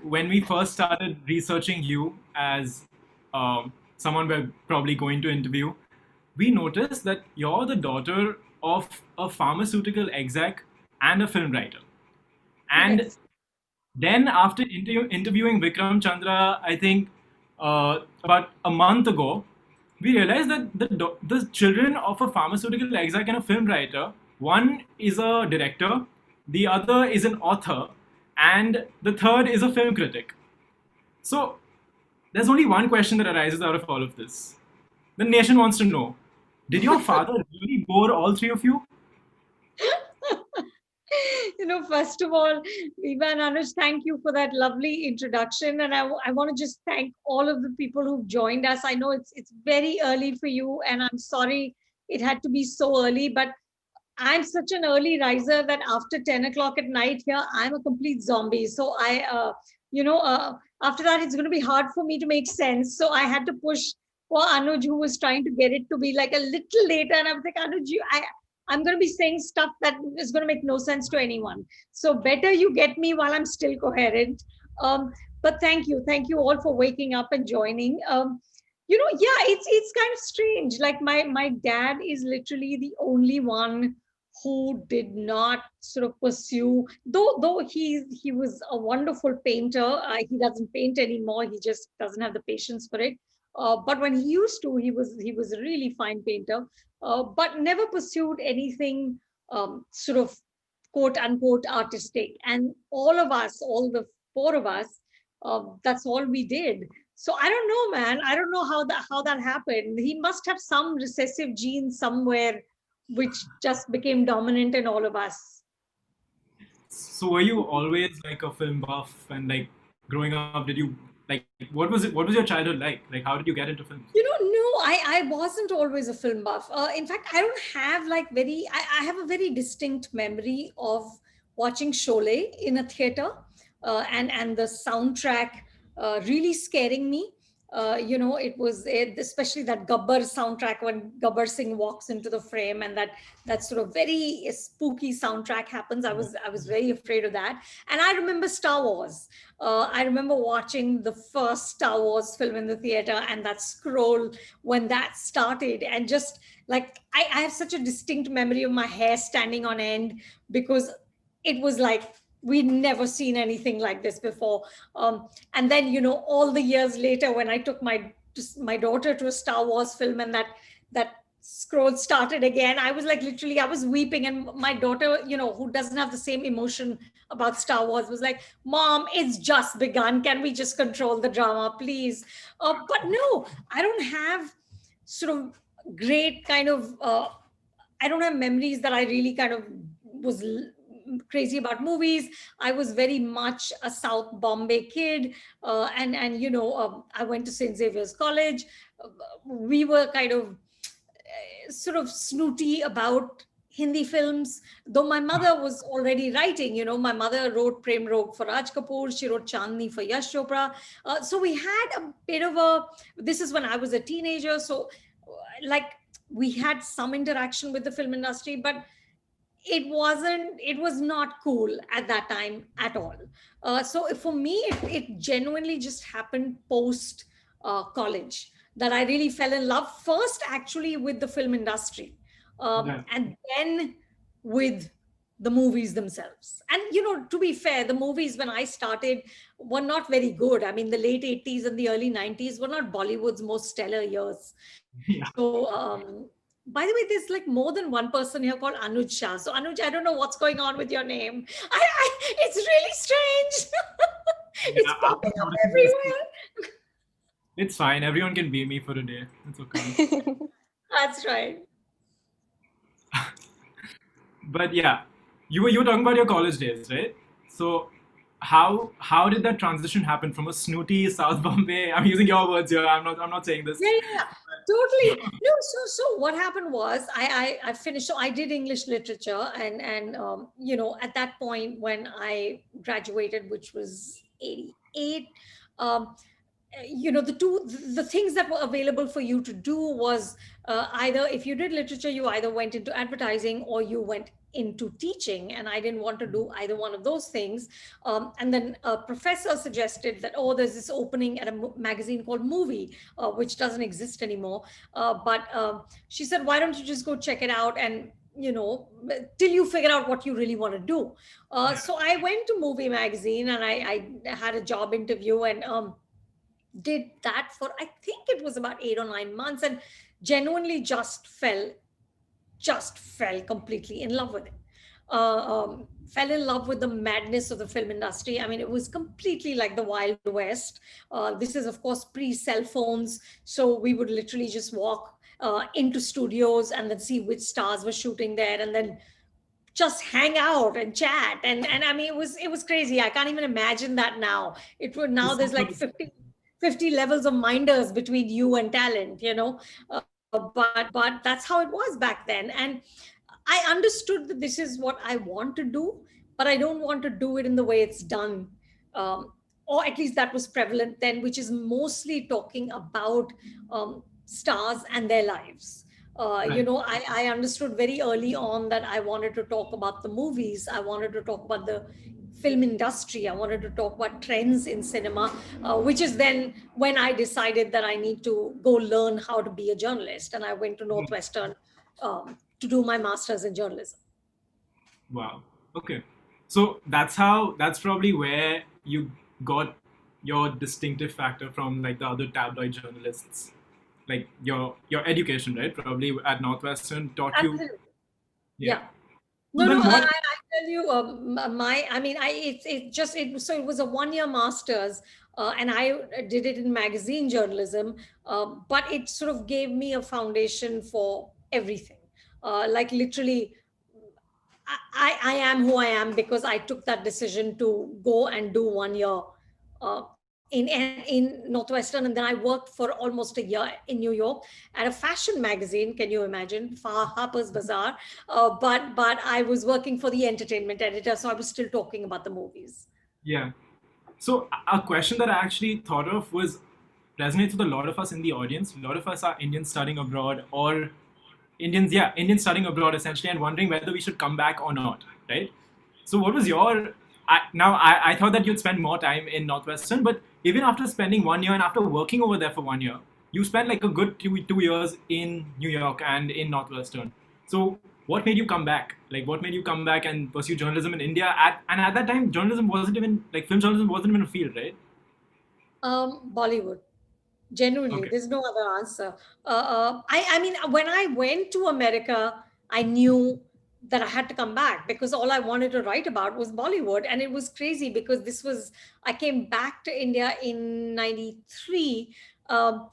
when we first started researching you as someone we're probably going to interview, we noticed that you're the daughter of a pharmaceutical exec and a film writer. And Yes. then after interviewing Vikram Chandra, I think about a month ago, we realized that the children of a pharmaceutical exec and a film writer, one is a director, the other is an author, and the third is a film critic. So there's only one question that arises out of all of this. The nation wants to know, did your father really bore all three of you? First of all, Viva and Anuj, thank you for that lovely introduction. And I want to just thank all of the people who've joined us. I know it's very early for you, and I'm sorry it had to be so early, but I'm such an early riser that after 10 o'clock at night here, I'm a complete zombie. So after that, it's going to be hard for me to make sense. So I had to push for Anuj, who was trying to get it to be like a little later. And I was like, Anuj, I'm going to be saying stuff that is going to make no sense to anyone. So better you get me while I'm still coherent. Um, but thank you. Thank you all for waking up and joining. Yeah, it's kind of strange. Like my dad is literally the only one who did not sort of pursue, though he was a wonderful painter. He doesn't paint anymore. He just doesn't have the patience for it. But when he used to, he was a really fine painter, but never pursued anything sort of quote unquote artistic. And all of us, all the four of us, that's all we did. So I don't know, man. I don't know how that happened. He must have some recessive gene somewhere, which just became dominant in all of us. So were you always like a film buff and like growing up, did you like what was your childhood like? Like how did you get into films? No, I wasn't always a film buff. In fact, I don't have like I have a very distinct memory of watching Sholay in a theater, and the soundtrack really scaring me. It was especially that Gabbar soundtrack when Gabbar Singh walks into the frame, and that sort of very spooky soundtrack happens. I was very afraid of that. And I remember Star Wars. I remember watching the first Star Wars film in the theater, and that scroll when that started, and just like I have such a distinct memory of my hair standing on end because it was like we'd never seen anything like this before. And then all the years later, when I took my daughter to a Star Wars film, and that scroll started again, I was like literally I was weeping, and my daughter, who doesn't have the same emotion about Star Wars, was like, Mom, it's just begun, can we just control the drama, please? But no, I don't have sort of great kind of I don't have memories that I really kind of was crazy about movies. I was very much a South Bombay kid, and I went to St. Xavier's College. We were kind of sort of snooty about Hindi films, though my mother was already writing. My mother wrote Prem Rog for Raj Kapoor. She wrote Chandni for Yash Chopra. So we had a bit of this is when I was a teenager. So, like, we had some interaction with the film industry, but it was not cool at that time at all. So for me, it genuinely just happened post college that I really fell in love first actually with the film industry, Yeah. and then with the movies themselves. And to be fair, the movies when I started were not very good. I mean, the late 80s and the early 90s were not Bollywood's most stellar years. Yeah. So, by the way, there's like more than one person here called Anuj Shah. So, Anuj, I don't know what's going on with your name. It's really strange. Yeah, It's I'm popping just up noticing this too. everywhere. It's fine. Everyone can be me for a day. It's okay. That's right. But yeah, you were talking about your college days, right? So how did that transition happen from a snooty South Bombay? I'm using your words here. I'm not saying this. Yeah, yeah, yeah. Totally. No, so what happened was I finished. So I did English literature, and at that point when I graduated, which was 88, um, the things that were available for you to do was either if you did literature, you either went into advertising or you went into teaching, and I didn't want to do either one of those things. And then a professor suggested that, oh, there's this opening at a magazine called Movie, which doesn't exist anymore. But she said, why don't you just go check it out, and till you figure out what you really want to do. Yeah. So I went to Movie magazine, and I had a job interview, and did that for, I think it was about 8 or 9 months, and genuinely just fell completely in love with it. Fell in love with the madness of the film industry. I mean, it was completely like the Wild West. This is, of course, pre cell phones. So we would literally just walk into studios and then see which stars were shooting there, and then just hang out and chat. And I mean, it was crazy. I can't even imagine that now. It would So now there's like someone, 50 levels of minders between you and talent. But that's how it was back then. And I understood that this is what I want to do, but I don't want to do it in the way it's done. Or at least that was prevalent then, which is mostly talking about stars and their lives. right. I understood very early on that I wanted to talk about the movies. I wanted to talk about the film industry. I wanted to talk about trends in cinema, which is then when I decided that I need to go learn how to be a journalist. And I went to Northwestern to do my master's in journalism. Wow. Okay. So that's probably where you got your distinctive factor from like the other tabloid journalists. Like your education, right? Probably at Northwestern taught you. Absolutely. Yeah. Yeah. So No, no. then what? I tell you, I mean, so it was a 1 year master's, and I did it in magazine journalism, but it sort of gave me a foundation for everything. Like literally, I am who I am because I took that decision to go and do 1 year in Northwestern, and then I worked for almost a year in New York at a fashion magazine. Can you imagine? Harper's Bazaar. But I was working for the entertainment editor, so I was still talking about the movies. Yeah. So a question that I actually thought of was resonates with a lot of us in the audience. A lot of us are Indians studying abroad or Indians studying abroad essentially and wondering whether we should come back or not, right? So what was your I thought that you'd spend more time in Northwestern, but even after spending 1 year and after working over there for 1 year, you spent like a good 2 years in New York and in Northwestern. So what made you come back? Like what made you come back and pursue journalism in India? And at that time, journalism wasn't even like film journalism wasn't even a field, right? Bollywood. Genuinely, Okay. there's no other answer. I mean, when I went to America, I knew that I had to come back because all I wanted to write about was Bollywood. And it was crazy because I came back to India in 93. Um,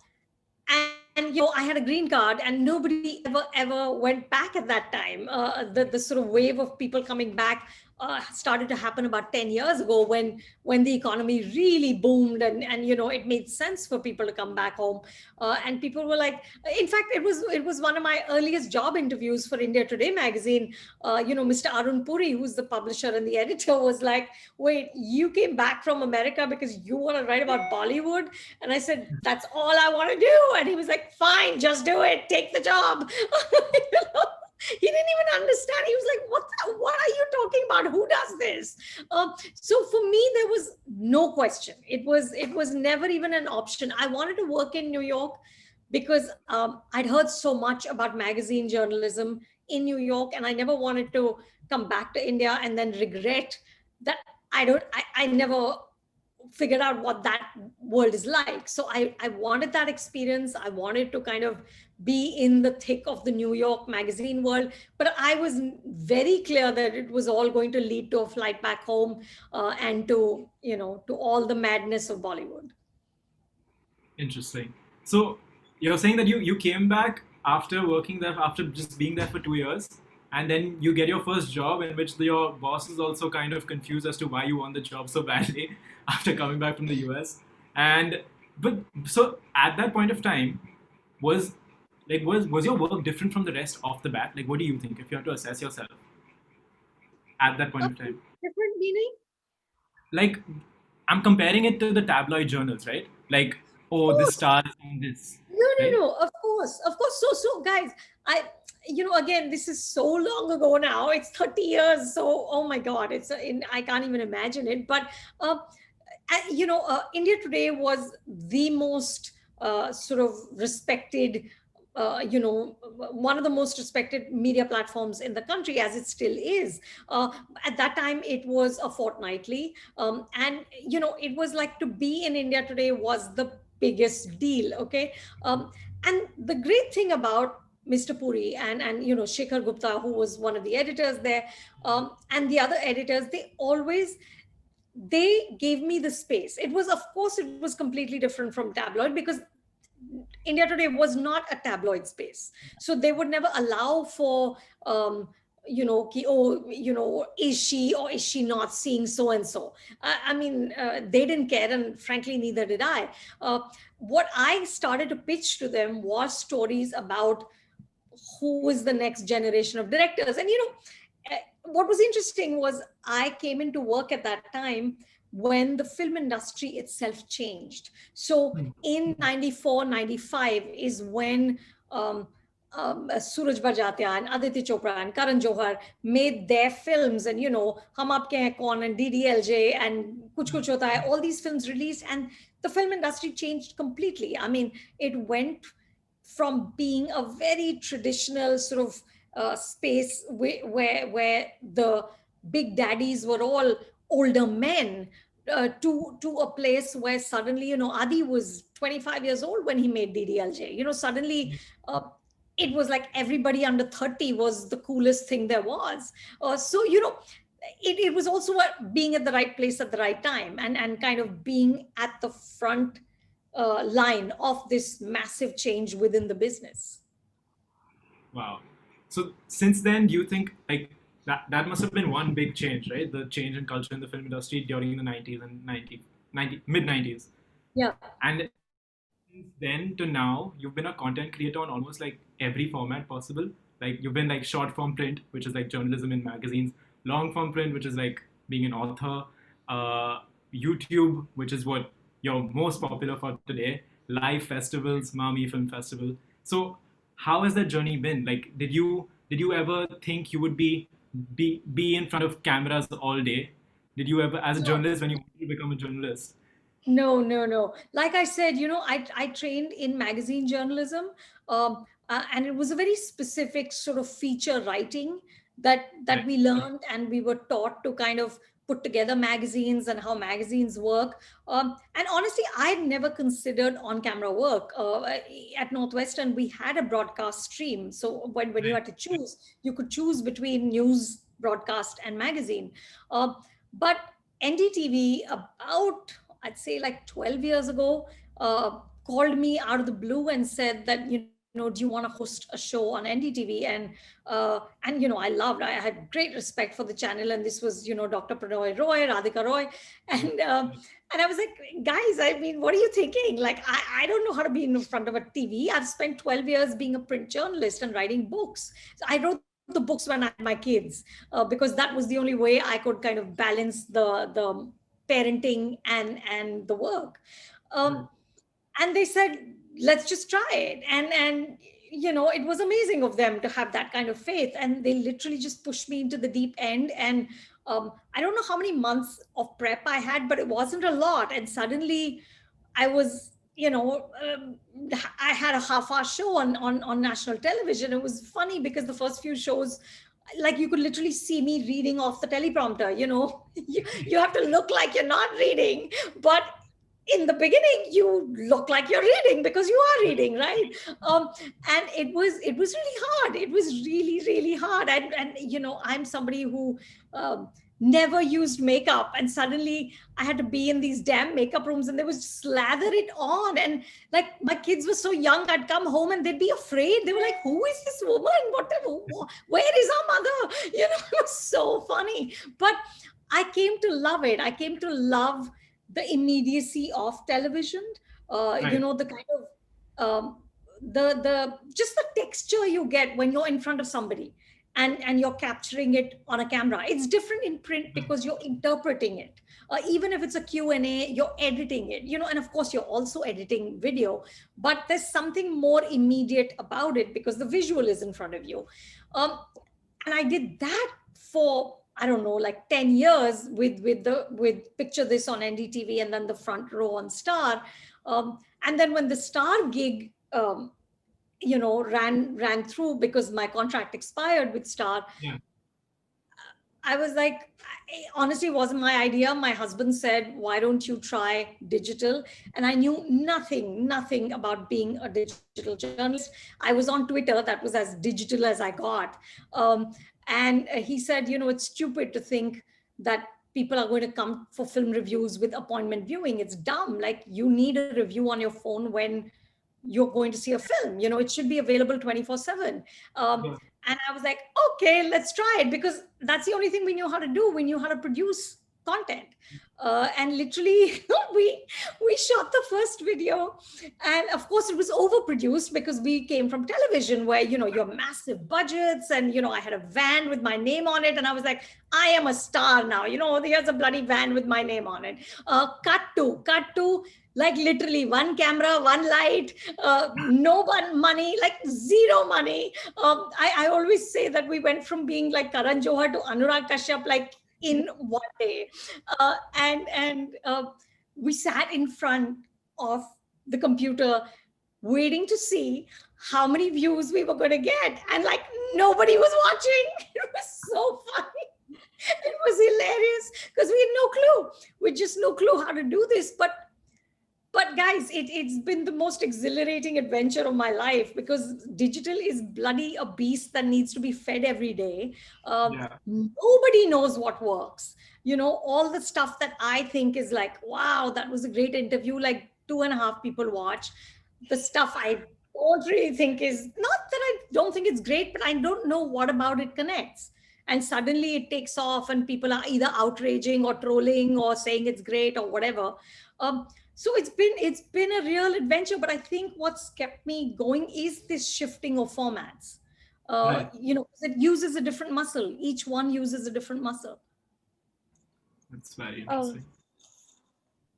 and I had a green card, and nobody ever went back at that time. The sort of wave of people coming back started to happen about 10 years ago, when the economy really boomed, and it made sense for people to come back home. And people were like, in fact, it was one of my earliest job interviews for India Today magazine. Mr. Arun Puri, who's the publisher and the editor, was like, wait, you came back from America because you want to write about Bollywood? And I said, that's all I want to do. And he was like, fine, just do it, take the job. He didn't even understand. He was like, what are you talking about? Who does this? So for me, there was no question. It was never even an option. I wanted to work in New York because I'd heard so much about magazine journalism in New York, and I never wanted to come back to India and then regret that I never figured out what that world is like. So I wanted that experience. I wanted to kind of be in the thick of the New York magazine world, but I was very clear that it was all going to lead to a flight back home, and to all the madness of Bollywood. Interesting. So you're saying that you came back after working there, after just being there for 2 years, and then you get your first job in which your boss is also kind of confused as to why you want the job so badly after coming back from the US. And but so at that point of time, was was your work different from the rest off the bat? Like what do you think if you have to assess yourself at that point Uh, of time? Different meaning? Like I'm comparing it to the tabloid journals, right? Like, Of oh, this course. star is on this, No, no, right? no. Of course, of course. So, guys, I again, this is so long ago now. It's 30 years. So, oh my God, I can't even imagine it. But, uh, India Today was the most sort of respected, one of the most respected media platforms in the country, as it still is. Uh, at that time, it was a fortnightly. And, it was like to be in India Today was the biggest deal. Okay. And the great thing about Mr. Puri and Shekhar Gupta, who was one of the editors there, and the other editors, they gave me the space. It was, of course, it was completely different from tabloid, because India Today was not a tabloid space. So they would never allow for, is she or is she not seeing so and so? I mean, they didn't care, and frankly, neither did I. What I started to pitch to them was stories about who is the next generation of directors. And what was interesting was I came into work at that time when the film industry itself changed. So in 94, 95 is when Suraj Barjatia and Aditya Chopra and Karan Johar made their films, and Hum Aapke Hain Kaun and DDLJ and Kuch Kuch Hota Hai, all these films released, and the film industry changed completely. I mean, it went from being a very traditional sort of space where the big daddies were all older men, to a place where suddenly, Adi was 25 years old when he made DDLJ. Suddenly, it was like everybody under 30 was the coolest thing there was. So, it was also being at the right place at the right time, and kind of being at the front line of this massive change within the business. Wow. So since then, do you think like that must have been one big change, right? The change in culture in the film industry during the 90s and 90 mid 90s. Yeah. And since then to now, you've been a content creator on almost like every format possible. Like you've been like short form print, which is like journalism in magazines, long form print, which is like being an author, uh, YouTube, which is what you're most popular for today, live festivals, MAMI Film Festival. So how has that journey been? Like, did you ever think you would be in front of cameras all day? Did you ever, as a No, journalist, when you wanted to become a journalist? no, no, no. Like I said, I trained in magazine journalism, and it was a very specific sort of feature writing that Right. we learned, and we were taught to kind of put together magazines and how magazines work. And honestly, I'd never considered on-camera work. At Northwestern, we had a broadcast stream, so when you Right. had to choose, you could choose between news broadcast and magazine. Uh, but NDTV, about, I'd say, like 12 years ago, called me out of the blue and said that, do you want to host a show on NDTV? And I loved, I had great respect for the channel. And this was, Dr. Pranoy Roy, Radhika Roy. And I was like, guys, I mean, what are you thinking? Like, I don't know how to be in front of a TV. I've spent 12 years being a print journalist and writing books. So I wrote the books when I had my kids, because that was the only way I could kind of balance the parenting and the work. um, Right. and they said, let's just try it. And it was amazing of them to have that kind of faith, and they literally just pushed me into the deep end. And I don't know how many months of prep I had, but it wasn't a lot. And suddenly I was, I had a half-hour show on national television. It was funny because the first few shows, like, you could literally see me reading off the teleprompter. You have to look like you're not reading, but in the beginning you look like you're reading because you are reading, right? um, and it was really hard. It was really, really hard. And I'm somebody who never used makeup, and suddenly I had to be in these damn makeup rooms, and they would slather it on. And like, my kids were so young, I'd come home and they'd be afraid. They were like, who is this woman? Where is our mother? It was so funny. But I came to love it. I came to love the immediacy of television. Right. The kind of, the just the texture you get when you're in front of somebody. and you're capturing it on a camera. It's different in print because you're interpreting it. Even if it's a Q&A, you're editing it, and of course you're also editing video, but there's something more immediate about it because the visual is in front of you. um, and I did that for, I don't know, like 10 years with Picture This on NDTV, and then the front row on Star. And then when the Star gig ran through because my contract expired with Star, Yeah. I was like, honestly, it wasn't my idea. My husband said, why don't you try digital? And I knew nothing about being a digital journalist. I was on Twitter. That was as digital as I got. And he said, it's stupid to think that people are going to come for film reviews with appointment viewing. It's dumb. Like, you need a review on your phone when you're going to see a film. It should be available 24/7. Yeah. And I was like, okay, let's try it, because that's the only thing we knew how to do. We knew how to produce content. And literally, we shot the first video, and of course it was overproduced because we came from television where your massive budgets, and I had a van with my name on it, and I was like, I am a star now. Here's a bloody van with my name on it. Cut to like literally one camera, one light, no one money, like zero money. I always say that we went from being like Karan Johar to Anurag Kashyap like in one day. And we sat in front of the computer waiting to see how many views we were going to get. And like nobody was watching. It was so funny. It was hilarious because we had no clue. We just no clue how to do this. But guys, it's been the most exhilarating adventure of my life, because digital is bloody a beast that needs to be fed every day. Yeah. Nobody knows what works. All the stuff that I think is like, wow, that was a great interview, like 2.5 people watch. The stuff I don't really think is, not that I don't think it's great, but I don't know what about it connects. And suddenly it takes off, and people are either outraging or trolling or saying it's great or whatever. So it's been a real adventure. But I think what's kept me going is this shifting of formats. Right. It uses a different muscle. Each one uses a different muscle. That's very Um, interesting.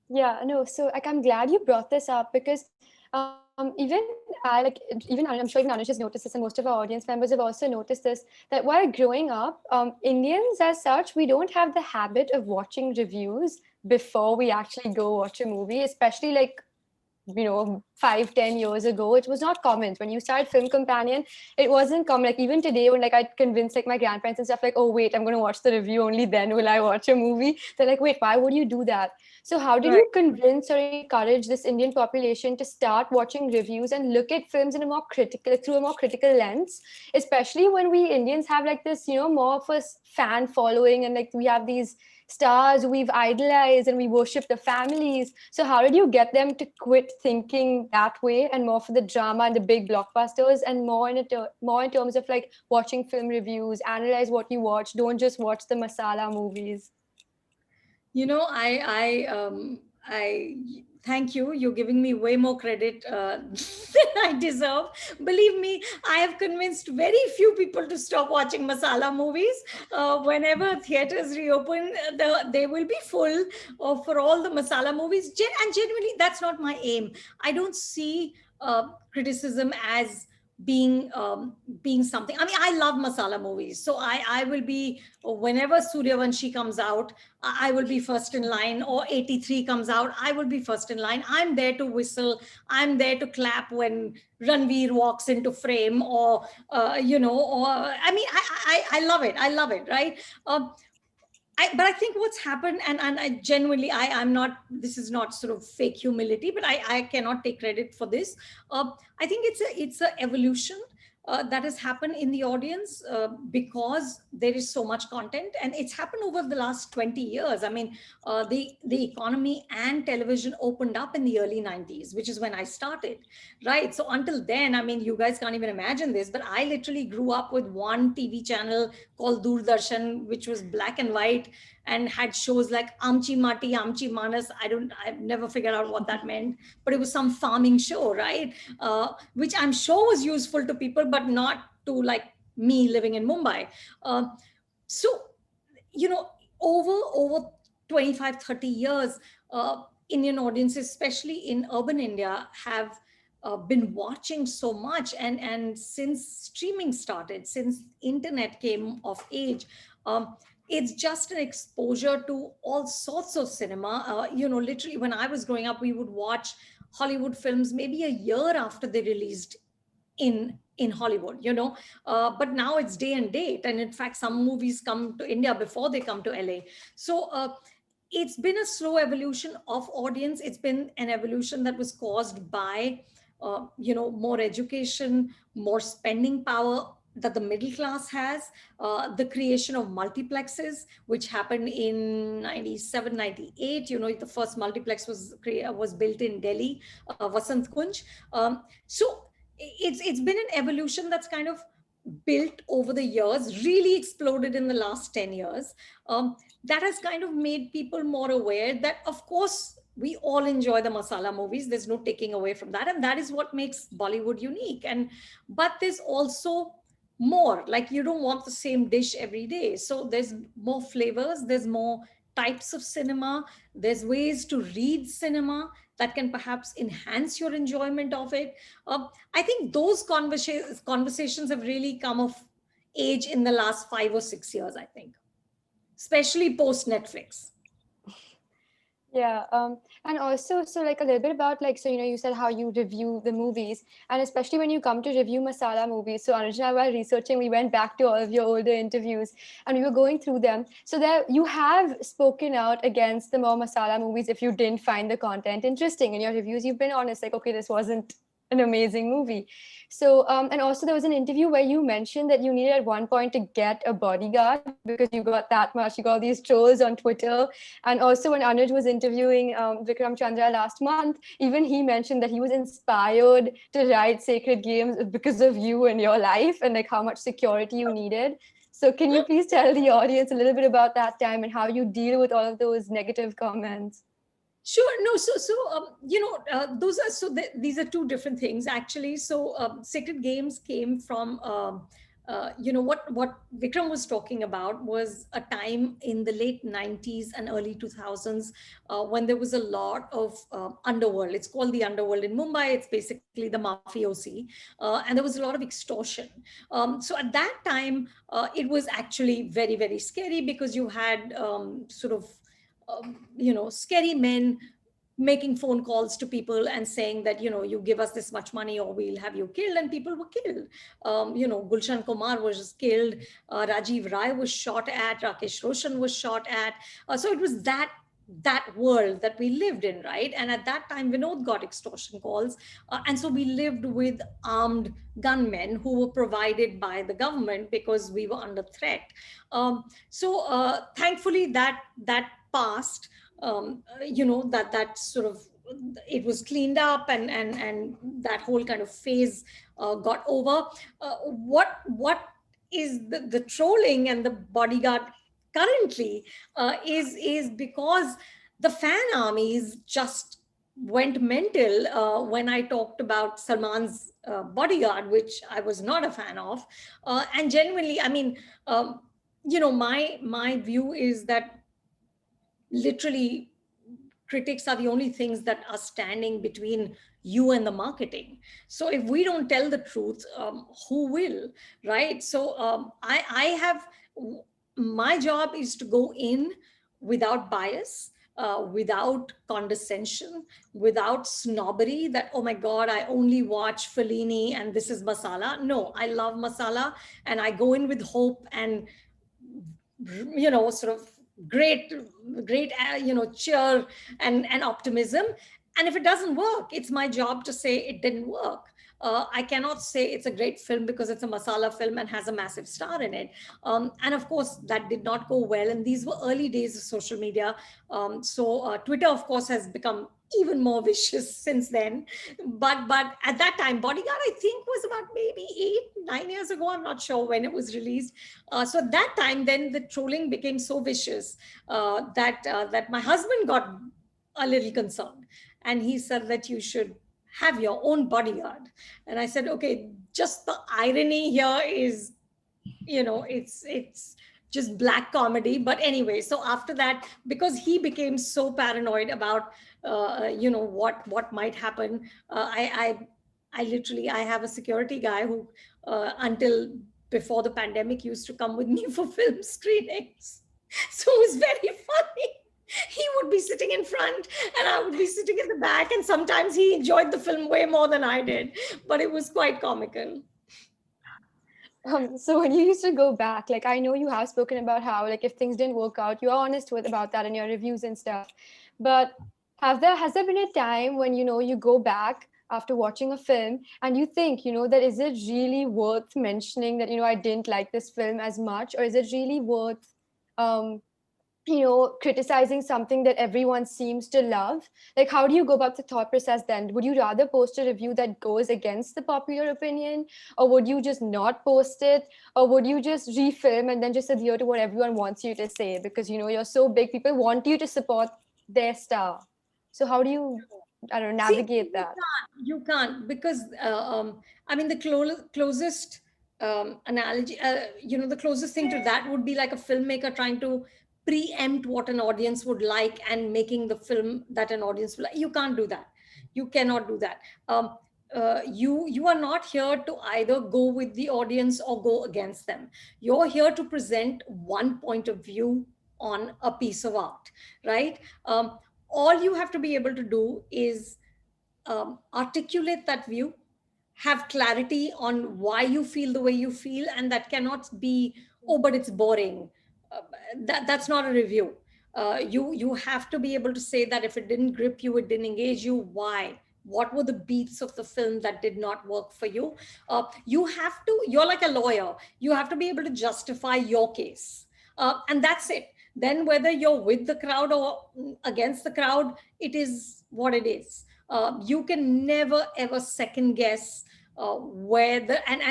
yeah, no. So like, I'm glad you brought this up because even I'm sure even Anush has noticed this, and most of our audience members have also noticed this, that while growing up, Indians as such, we don't have the habit of watching reviews before we actually go watch a movie, especially like 5-10 years ago. It was not common. When you started Film Companion, it wasn't common. Like even today, when like I'd convince like my grandparents and stuff, like, oh wait, I'm going to watch the review, only then will I watch a movie. They're like, wait, why would you do that? So how did Right. you convince or encourage this Indian population to start watching reviews and look at films in a more critical, through a more critical lens, especially when we Indians have like this, more of a fan following, and like we have these stars we've idolized and we worship the families. So how did you get them to quit thinking that way and more for the drama and the big blockbusters, and more in terms of like watching film reviews, analyze what you watch, don't just watch the masala movies? I thank you. You're giving me way more credit than I deserve. Believe me, I have convinced very few people to stop watching masala movies. Whenever theaters reopen, they will be full for all the masala movies. And genuinely, that's not my aim. I don't see criticism as being something. I mean, I love masala movies, so I will be, whenever Suryavanshi comes out, I will be first in line, or 83 comes out, I will be first in line. I'm there to whistle, I'm there to clap when Ranveer walks into frame, or or I mean, I love it. I love it, right? But I think what's happened, and I genuinely, I'm not, this is not sort of fake humility, but I cannot take credit for this. I think it's a evolution that has happened in the audience, because there is so much content, and it's happened over the last 20 years. I mean, the economy and television opened up in the early 90s, which is when I started, right? So until then, I mean, you guys can't even imagine this, but I literally grew up with one TV channel called Doordarshan, which was black and white and had shows like Amchi Mati, Amchi Manas. I've never figured out what that meant, but it was some farming show, right? Which I'm sure was useful to people, but not to like me living in Mumbai. So, you know, over 25, 30 years, Indian audiences, especially in urban India, have been watching so much. And since streaming started, since internet came of age, it's just an exposure to all sorts of cinema. Literally, when I was growing up, we would watch Hollywood films maybe a year after they released in Hollywood, but now it's day and date. And in fact, some movies come to India before they come to LA. So it's been a slow evolution of audience. It's been an evolution that was caused by more education, more spending power that the middle class has, the creation of multiplexes, which happened in 97, 98. The first multiplex was built in Delhi, Vasant Kunj. So it's been an evolution that's kind of built over the years, really exploded in the last 10 years. That has kind of made people more aware that, of course, we all enjoy the masala movies. There's no taking away from that. And that is what makes Bollywood unique. But there's also more, like, you don't want the same dish every day. So there's more flavors, there's more types of cinema, there's ways to read cinema that can perhaps enhance your enjoyment of it. I think those conversations have really come of age in the last 5 or 6 years, I think, especially post Netflix. Yeah, and also, so like a little bit about like, so you said how you review the movies, and especially when you come to review masala movies. So Anuj and I, while researching, we went back to all of your older interviews, and we were going through them. So there, you have spoken out against the more masala movies if you didn't find the content interesting in your reviews. You've been honest, like, okay, this wasn't an amazing movie. So, and also there was an interview where you mentioned that you needed at one point to get a bodyguard because you got that much, you got these trolls on Twitter. And also when Anuj was interviewing Vikram Chandra last month, even he mentioned that he was inspired to write Sacred Games because of you and your life and like how much security you needed. So can you please tell the audience a little bit about that time and how you deal with all of those negative comments? Sure. No. Those are these are two different things actually. So Sacred Games came from what Vikram was talking about was a time in the late 90s and early 2000s when there was a lot of underworld. It's called the underworld in Mumbai. It's basically the mafiosi, and there was a lot of extortion. So at that time, it was actually very, very scary because you had scary men making phone calls to people and saying that, you give us this much money or we'll have you killed. And people were killed. Gulshan Kumar was killed. Rajiv Rai was shot at. Rakesh Roshan was shot at. So it was that world that we lived in, right? And at that time, Vinod got extortion calls. And so we lived with armed gunmen who were provided by the government because we were under threat. Thankfully that passed. That sort of, it was cleaned up, and that whole kind of phase got over. What is the trolling and the bodyguard currently is because the fan armies just went mental when I talked about Salman's bodyguard, which I was not a fan of. And genuinely, I mean, my view is that literally critics are the only things that are standing between you and the marketing. So if we don't tell the truth, who will, right? So I have, my job is to go in without bias, without condescension, without snobbery that, oh my God, I only watch Fellini and this is masala. No, I love masala, and I go in with hope and, sort of great cheer and optimism. And if it doesn't work, it's my job to say it didn't work. I cannot say it's a great film because it's a masala film and has a massive star in it. And of course, that did not go well. And these were early days of social media. Twitter, of course, has become even more vicious since then. But at that time, Bodyguard, I think, was about maybe 8-9 years ago. I'm not sure when it was released. So at that time, then the trolling became so vicious that my husband got a little concerned. And he said that you should have your own bodyguard. And I said, okay, just the irony here is it's just black comedy. But anyway, so after that, because he became so paranoid about what might happen, I literally, I have a security guy who until before the pandemic used to come with me for film screenings. So it was very funny. He would be sitting in front and I would be sitting in the back, and sometimes he enjoyed the film way more than I did, but it was quite comical. So when you used to go back, like I know you have spoken about how like if things didn't work out, you are honest with about that in your reviews and stuff. But has there been a time when you go back after watching a film and you think that is it really worth mentioning that I didn't like this film as much, or is it really worth um criticizing something that everyone seems to love? Like, how do you go about the thought process then? Would you rather post a review that goes against the popular opinion, or would you just not post it, or would you just refilm and then just adhere to what everyone wants you to say because you're so big, people want you to support their star? So how do you, I don't know, See, navigate that? you can't because I mean the closest analogy, the closest thing to that would be like a filmmaker trying to preempt what an audience would like and making the film that an audience will like. You can't do that. You cannot do that. You are not here to either go with the audience or go against them. You're here to present one point of view on a piece of art, right? All you have to be able to do is articulate that view, have clarity on why you feel the way you feel, and that cannot be, oh, but it's boring. That's not a review. You have to be able to say that if it didn't grip you, it didn't engage you, why? What were the beats of the film that did not work for you? You have to. You're like a lawyer. You have to be able to justify your case, and that's it. Then whether you're with the crowd or against the crowd, it is what it is. You can never ever second guess where the and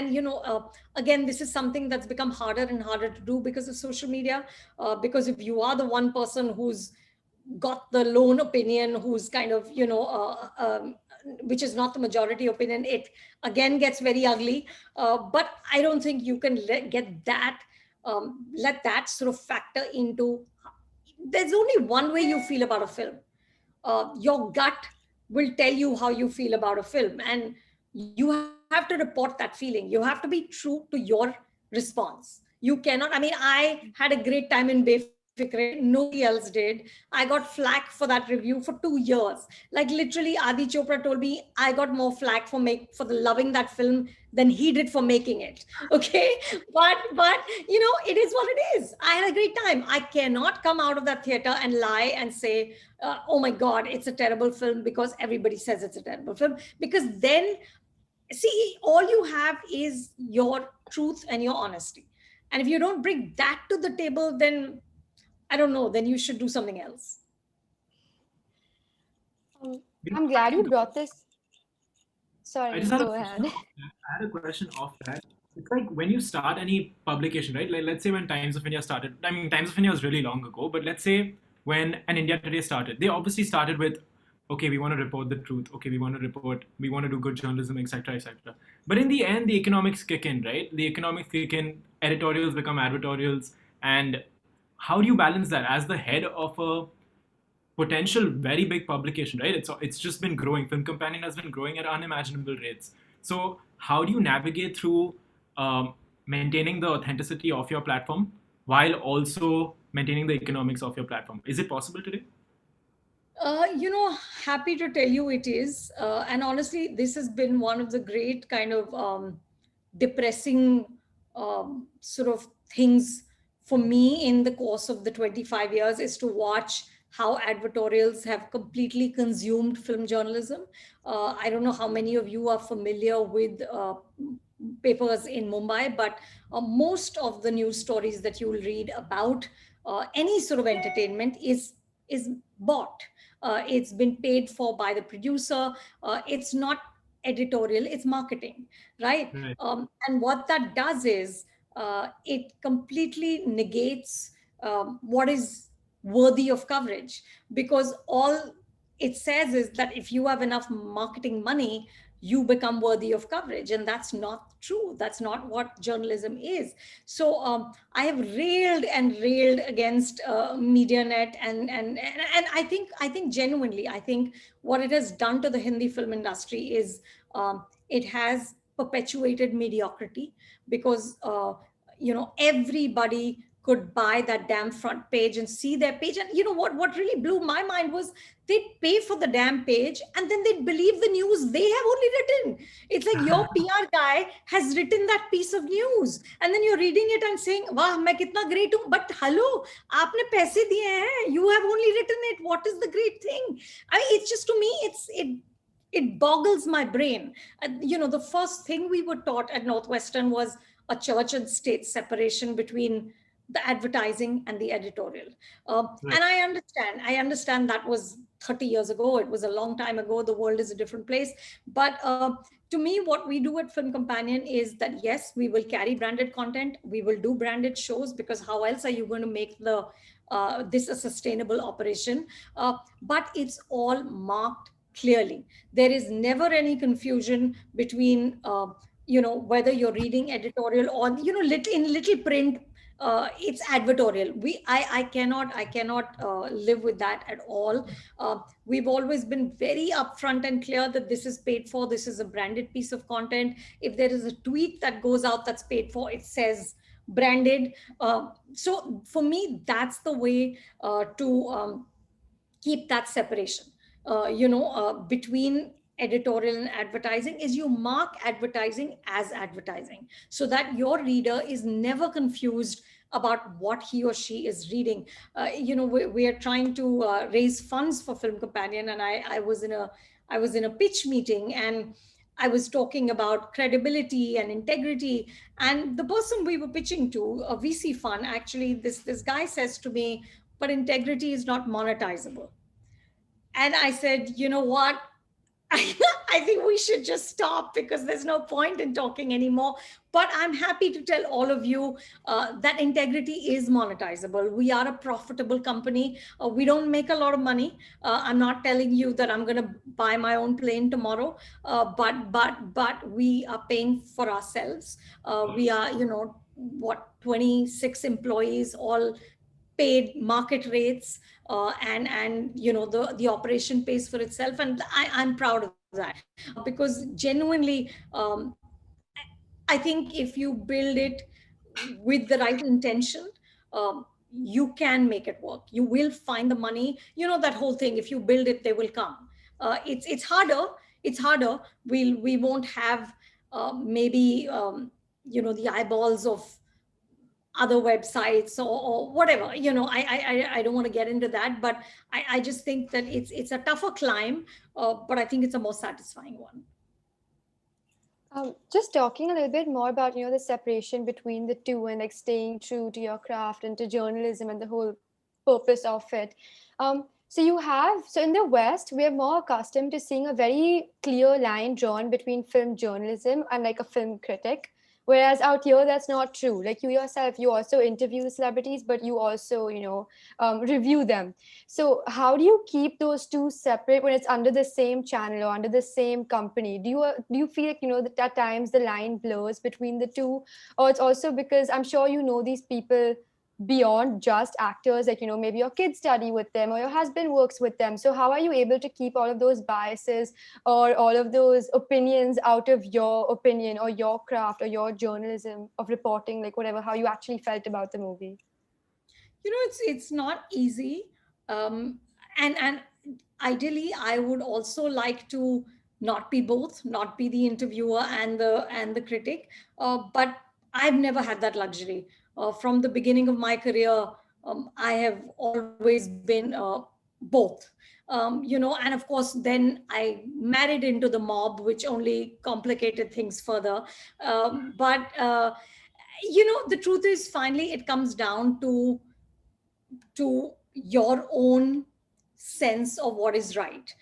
again, this is something that's become harder and harder to do because of social media, because if you are the one person who's got the lone opinion, who's kind of which is not the majority opinion, it again gets very ugly. But I don't think you can let that sort of factor into. There's only one way you feel about a film. Your gut will tell you how you feel about a film, and you have to report that feeling. You have to be true to your response. You cannot, I mean, I had a great time in Befikre, nobody else did. I got flack for that review for 2 years. Like literally, Adi Chopra told me I got more flack for the loving that film than he did for making it. Okay. But it is what it is. I had a great time. I cannot come out of that theater and lie and say, oh my God, it's a terrible film because everybody says it's a terrible film. Because then, see, all you have is your truth and your honesty. And if you don't bring that to the table, then I don't know, then you should do something else. um, You know, I'm glad you brought this. I Sorry, just had a go question ahead. off that. I had a question off that. It's like when you start any publication, right? Like let's say when Times of India started. I mean, Times of India was really long ago, but let's say when an India Today started, they obviously started with, okay, we want to report the truth. Okay, we want to do good journalism, etc., etc. But in the end, the economics kick in, right? The economics kick in. Editorials become advertorials, and how do you balance that as the head of a potential very big publication, right? It's just been growing. Film Companion has been growing at unimaginable rates. So how do you navigate through maintaining the authenticity of your platform while also maintaining the economics of your platform? Is it possible today? Happy to tell you it is. And honestly, this has been one of the great kind of depressing sort of things for me in the course of the 25 years, is to watch how advertorials have completely consumed film journalism. I don't know how many of you are familiar with papers in Mumbai, but most of the news stories that you will read about any sort of entertainment is bought. It's been paid for by the producer. It's not editorial, it's marketing, right? Right. And what that does is it completely negates what is worthy of coverage, because all it says is that if you have enough marketing money, you become worthy of coverage. And that's not true. That's not what journalism is. So I have railed and railed against MediaNet, and I think genuinely, I think what it has done to the Hindi film industry is it has perpetuated mediocrity, because everybody could buy that damn front page and see their page. And you know what really blew my mind was they'd pay for the damn page and then they'd believe the news they have only written. It's like your PR guy has written that piece of news, and then you're reading it and saying, "Wow, मैं कितना great हूँ." But hello, आपने पैसे दिए हैं. You have only written it. What is the great thing? It's just, to me, it boggles my brain. The first thing we were taught at Northwestern was a church and state separation between the advertising and the editorial. Right. And I understand that was 30 years ago. It was a long time ago. The world is a different place. But to me, what we do at Film Companion is that, yes, we will carry branded content. We will do branded shows, because how else are you going to make this a sustainable operation? But it's all marked clearly. There is never any confusion between whether you're reading editorial or in little print. It's advertorial. I cannot live with that at all. We've always been very upfront and clear that this is paid for. This is a branded piece of content. If there is a tweet that goes out that's paid for, it says branded. So for me, that's the way to keep that separation between editorial and advertising, is you mark advertising as advertising, so that your reader is never confused about what he or she is reading. We are trying to raise funds for Film Companion, and I was in a pitch meeting, and I was talking about credibility and integrity. And the person we were pitching to, a VC fund, actually, this guy says to me, "But integrity is not monetizable." And I said, "You know what? I think we should just stop, because there's no point in talking anymore." But I'm happy to tell all of you that integrity is monetizable. We are a profitable company. We don't make a lot of money. I'm not telling you that I'm going to buy my own plane tomorrow, but we are paying for ourselves. We are, 26 employees, all paid market rates, and the operation pays for itself, and I'm proud of that, because genuinely, I think if you build it with the right intention, you can make it work. You will find the money. That whole thing, if you build it, they will come. It's harder. It's harder. We won't have maybe the eyeballs of other websites, or whatever. I don't want to get into that, but I just think that it's a tougher climb, but I think it's a more satisfying one. Just talking a little bit more about the separation between the two, and like staying true to your craft and to journalism and the whole purpose of it. So in the West, we are more accustomed to seeing a very clear line drawn between film journalism and like a film critic. Whereas out here, that's not true. Like you yourself, you also interview celebrities, but you also, review them. So how do you keep those two separate when it's under the same channel or under the same company? Do you feel like, that at times the line blurs between the two? Or it's also because I'm sure these people beyond just actors, like maybe your kids study with them or your husband works with them. So how are you able to keep all of those biases or all of those opinions out of your opinion or your craft or your journalism of reporting, like whatever, how you actually felt about the movie? It's not easy. And ideally, I would also like to not be both, not be the interviewer and the critic. But I've never had that luxury. From the beginning of my career, I have always been both. And of course, then I married into the mob, which only complicated things further. But the truth is, finally, it comes down to your own sense of what is right,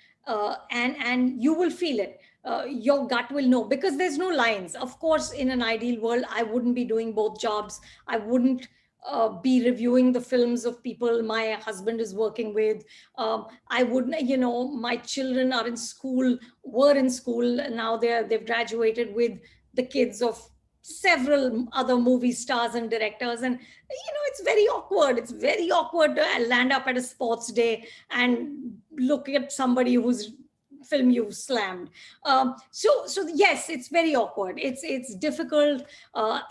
and you will feel it. Your gut will know, because there's no lines. Of course, in an ideal world, I wouldn't be doing both jobs. I wouldn't be reviewing the films of people my husband is working with. I wouldn't, my children are in school, were in school, now they've graduated with the kids of several other movie stars and directors, and it's very awkward. It's very awkward to land up at a sports day and look at somebody whose film you've slammed. So yes, it's very awkward. It's difficult. But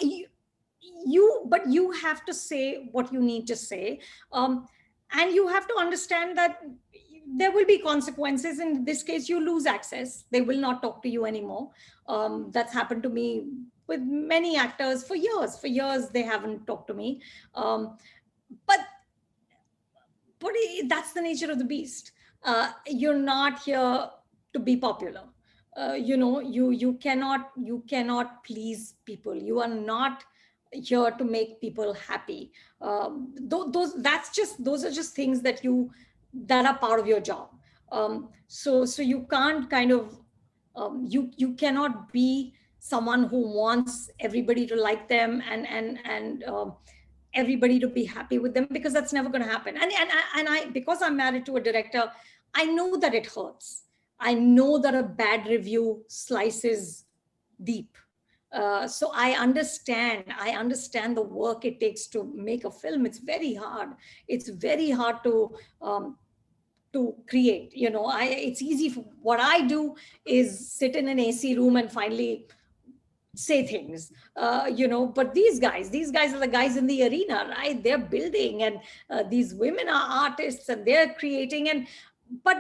you have to say what you need to say, and you have to understand that there will be consequences. In this case, you lose access. They will not talk to you anymore. That's happened to me with many actors for years. For years, they haven't talked to me. But that's the nature of the beast. You're not here to be popular. You cannot please people. You are not here to make people happy. Those are just things that are part of your job. So you can't kind of you cannot be someone who wants everybody to like them and everybody to be happy with them, because that's never going to happen. And I, because I'm married to a director, I know that it hurts. I know that a bad review slices deep. So I understand the work it takes to make a film. It's very hard. It's very hard to create. It's easy. What I do is sit in an AC room and finally say things, but these guys are the guys in the arena, right? They're building, and these women are artists and they're creating. And but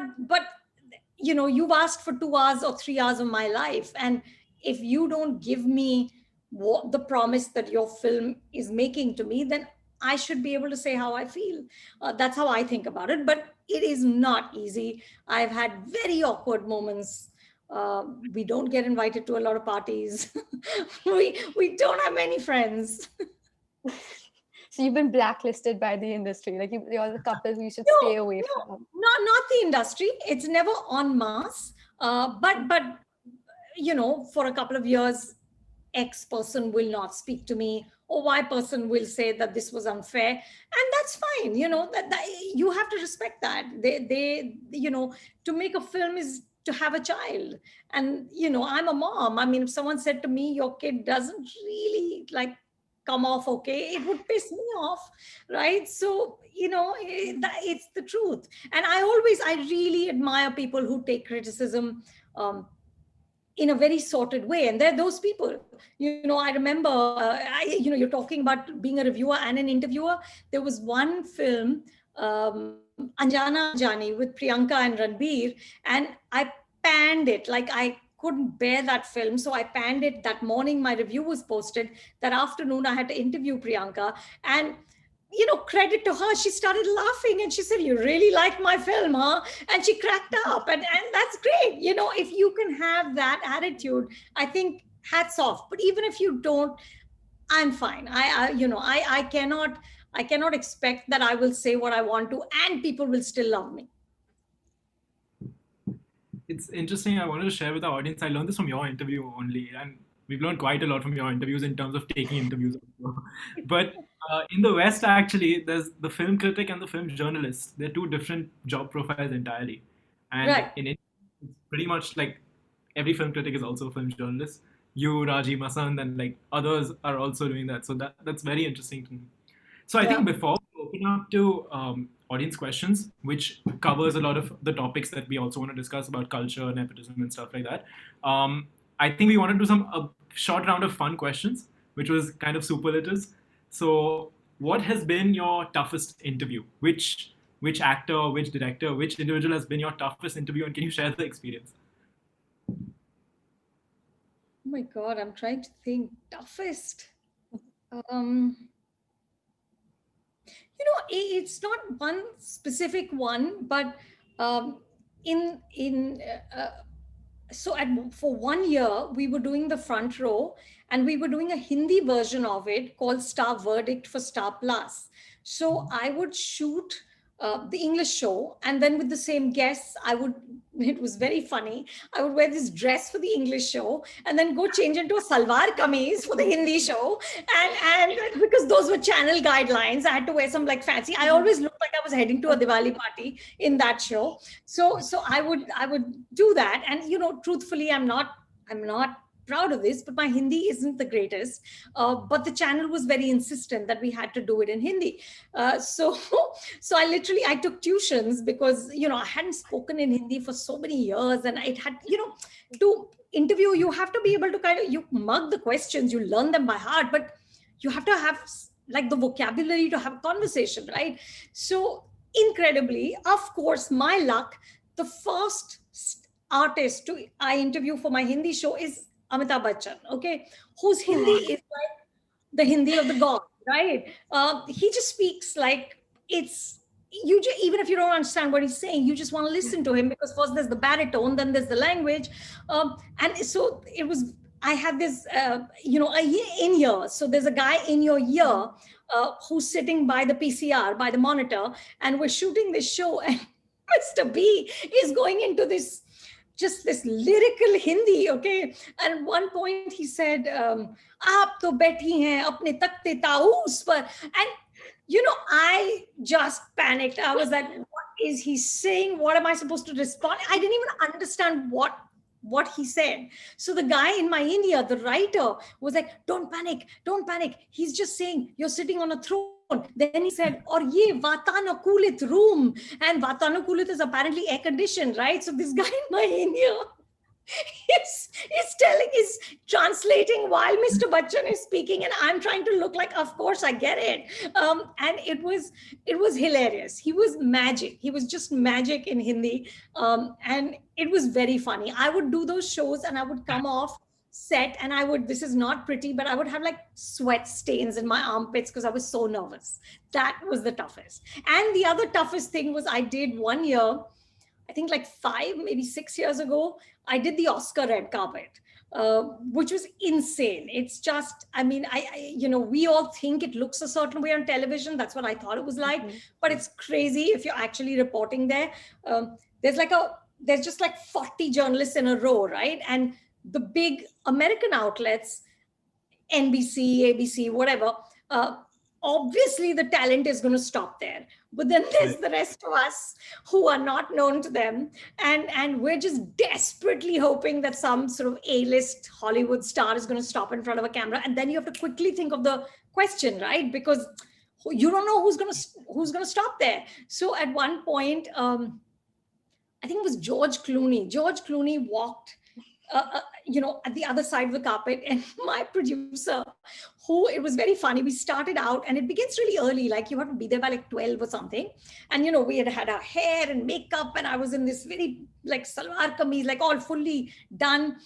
you've asked for 2 hours or 3 hours of my life, and if you don't give me the promise that your film is making to me, then I should be able to say how I feel. That's how I think about it. But it is not easy. I've had very awkward moments. We don't get invited to a lot of parties. we don't have many friends. So you've been blacklisted by the industry. Like you're the couple who you should stay away from. Not the industry. It's never en masse. But for a couple of years, X person will not speak to me, or Y person will say that this was unfair, and that's fine. That you have to respect that. They to make a film is to have a child, and I'm a mom. I mean, if someone said to me, your kid doesn't really come off okay, it would piss me off, right? So it's the truth. And I really admire people who take criticism in a very sorted way, and they're those people. I remember you're talking about being a reviewer and an interviewer. There was one film, Anjana Anjani, with Priyanka and Ranbir, and I panned it. I couldn't bear that film, so I panned it. That morning my review was posted. That afternoon I had to interview Priyanka, and credit to her, she started laughing and she said, "You really like my film, huh?" And she cracked up, and that's great. If you can have that attitude, I think hats off. But even if you don't, I'm fine. I cannot expect that I will say what I want to and people will still love me. It's interesting. I wanted to share with our audience. I learned this from your interview only, and we've learned quite a lot from your interviews in terms of taking interviews. But in the West, actually, there's the film critic and the film journalist. They're two different job profiles entirely. And right. In India, it's pretty much like every film critic is also a film journalist. You, Raji, Masand, and others are also doing that. So that's very interesting to me. So I think before we open up to audience questions, which covers a lot of the topics that we also want to discuss about culture, nepotism, and stuff like that, I think we want to do a short round of fun questions, which was kind of superlatives. So what has been your toughest interview? Which actor, which director, which individual has been your toughest interview, and can you share the experience? Oh my God, I'm trying to think. Toughest. It's not one specific one, but for 1 year we were doing the front row, and we were doing a Hindi version of it called Star Verdict for Star Plus. So I would shoot the English show, and then with the same guests, it was very funny. I would wear this dress for the English show and then go change into a salwar kameez for the Hindi show. And because those were channel guidelines, I had to wear some like fancy. I always looked like I was heading to a Diwali party in that show. So I would do that. And, truthfully, I'm not proud of this, but my Hindi isn't the greatest. But the channel was very insistent that we had to do it in Hindi. So so I took tuitions because, I hadn't spoken in Hindi for so many years, and it had, to interview, you have to be able to you mug the questions, you learn them by heart, but you have to have like the vocabulary to have a conversation, right? So incredibly, of course, my luck, the first artist I interview for my Hindi show is Amitabh Bachchan, okay, whose Hindi is like the Hindi of the god, right? He just speaks like it's even if you don't understand what he's saying, you just want to listen to him, because first there's the baritone, then there's the language, and so it was. I had this, a year in here. So there's a guy in your ear who's sitting by the PCR, by the monitor, and we're shooting this show, and Mr. B is going into this lyrical Hindi, okay? And at one point he said, "Aap to बैठी हैं अपने तख्ते ताऊस पर," and I just panicked. I was like, "What is he saying? What am I supposed to respond?" I didn't even understand what he said. So the guy in my India, the writer, was like, "Don't panic, don't panic. He's just saying you're sitting on a throne." Then he said, "Or ye Vatanukulit room." And Vatanukulit is apparently air conditioned, right? So this guy in my India is translating while Mr. Bachchan is speaking, and I'm trying to look like, of course I get it. And it was hilarious. He was magic. He was just magic in Hindi. And it was very funny. I would do those shows and I would come off set and this is not pretty, but I would have like sweat stains in my armpits because I was so nervous. That was the toughest. And the other toughest thing was I did one year, I think like 5, maybe 6 years ago, I did the Oscar red carpet, which was insane. It's just, we all think it looks a certain way on television. That's what I thought it was like, but it's crazy if you're actually reporting there. There's just like 40 journalists in a row, right? And the big American outlets, NBC, ABC, whatever, obviously the talent is going to stop there. But then there's the rest of us who are not known to them. And we're just desperately hoping that some sort of A-list Hollywood star is going to stop in front of a camera. And then you have to quickly think of the question, right? Because you don't know who's going to stop there. So at one point, I think it was George Clooney. George Clooney walked at the other side of the carpet, and my producer, it was very funny. We started out and it begins really early, like you have to be there by like 12 or something. And, we had our hair and makeup, and I was in this very like salwar kameez, like all fully done.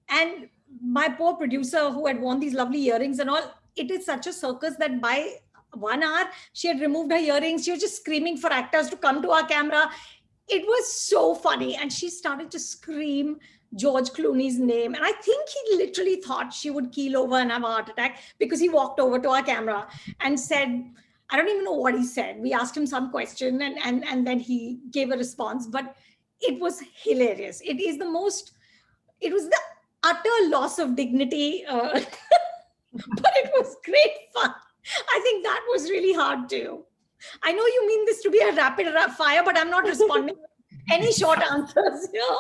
And my poor producer, who had worn these lovely earrings and all, it is such a circus that by 1 hour, she had removed her earrings. She was just screaming for actors to come to our camera. It was so funny. And she started to scream George Clooney's name. And I think he literally thought she would keel over and have a heart attack, because he walked over to our camera and said, I don't even know what he said. We asked him some question and then he gave a response, but it was hilarious. It was the utter loss of dignity, but it was great fun. I think that was really hard too. I know you mean this to be a rapid fire, but I'm not responding any short answers here.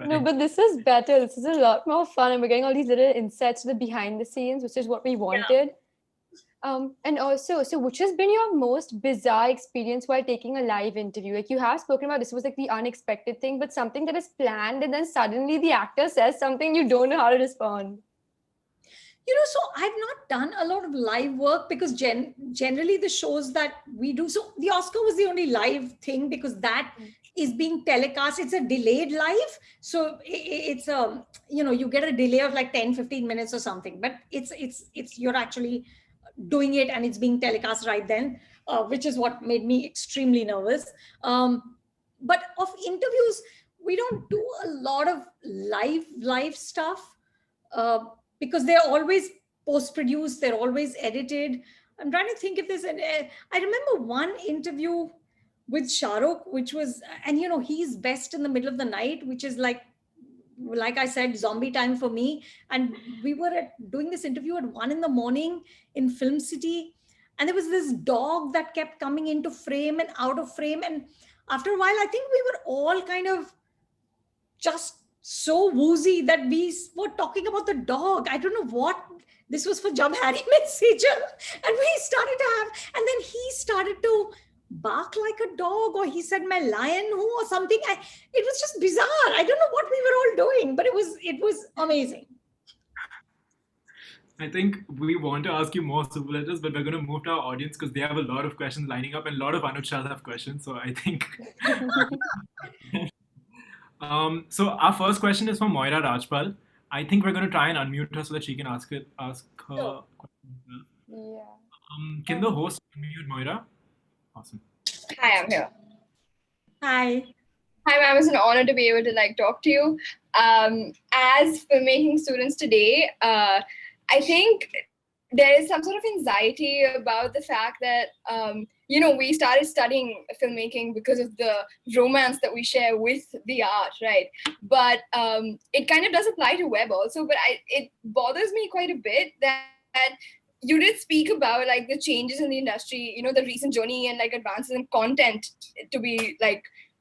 No, but this is better. This is a lot more fun, and we're getting all these little insights to the behind the scenes, which is what we wanted. Yeah. And also, so which has been your most bizarre experience while taking a live interview? Like you have spoken about, this was like the unexpected thing, but something that is planned and then suddenly the actor says something you don't know how to respond. So I've not done a lot of live work because generally the shows that we do, so the Oscar was the only live thing because that is being telecast. It's a delayed live. So it's you get a delay of like 10, 15 minutes or something, but it's you're actually doing it and it's being telecast right then, which is what made me extremely nervous. But of interviews, we don't do a lot of live stuff. Because they're always post-produced, they're always edited. I'm trying to think if there's I remember one interview with Shah Rukh, which was, and he's best in the middle of the night, which is like I said, zombie time for me. And we were doing this interview at 1 in the morning in Film City, and there was this dog that kept coming into frame and out of frame. And after a while, I think we were all kind of just so woozy that we were talking about the dog. I don't know what this was for Jab Harry Met Sejal. And we started to have, and then he started to bark like a dog, or he said, "My lion who," or something. It was just bizarre. I don't know what we were all doing, but it was amazing. I think we want to ask you more superlatives, but we're going to move to our audience because they have a lot of questions lining up, and a lot of Anushas have questions. So I think. So our first question is from Moira Rajpal. I think we're going to try and unmute her so that she can ask her Sure. question. Yeah. Can the host unmute Moira? Awesome. Hi, I'm here. Hi. Hi, ma'am. It's an honor to be able to talk to you. As filmmaking students today, I think there is some sort of anxiety about the fact that we started studying filmmaking because of the romance that we share with the art, right? But it kind of does apply to web also. But it bothers me quite a bit that you did speak about the changes in the industry, the recent journey and advances in content, to be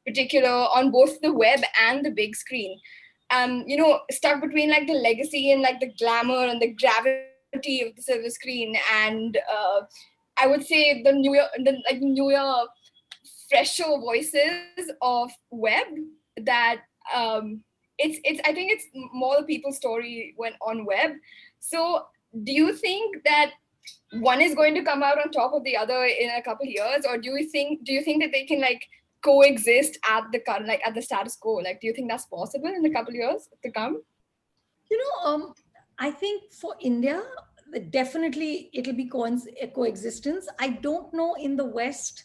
particular on both the web and the big screen. Stuck between the legacy and the glamour and the gravity of the silver screen, and I would say the newer, fresher voices of web. That it's I think it's more the people's story when on web. So do you think that one is going to come out on top of the other in a couple of years, or do you think that they can coexist at the current at the status quo? Do you think that's possible in a couple of years to come? I think for India, definitely it'll be coexistence. I don't know in the West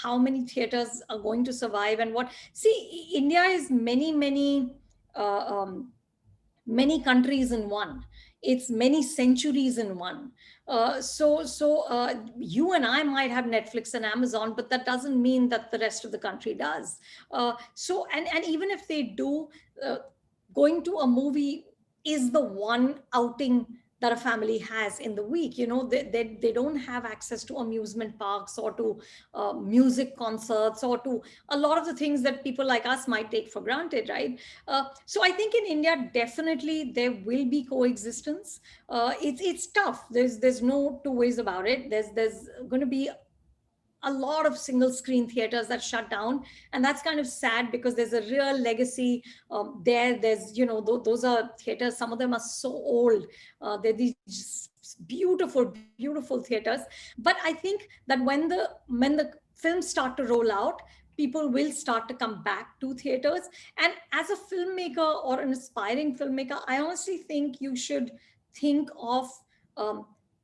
how many theaters are going to survive and what. See, India is many countries in one. It's many centuries in one. So you and I might have Netflix and Amazon, but that doesn't mean that the rest of the country does. And even if they do, going to a movie is the one outing that a family has in the week. They don't have access to amusement parks or to music concerts or to a lot of the things that people like us might take for granted, right? So I think in India, definitely there will be coexistence. It's tough. There's no two ways about it. There's going to be a lot of single screen theaters that shut down, and that's kind of sad because there's a real legacy there's those are theaters, some of them are so old. They're these beautiful theaters. But I think that when the films start to roll out, people will start to come back to theaters. And as a filmmaker or an aspiring filmmaker, I honestly think you should think of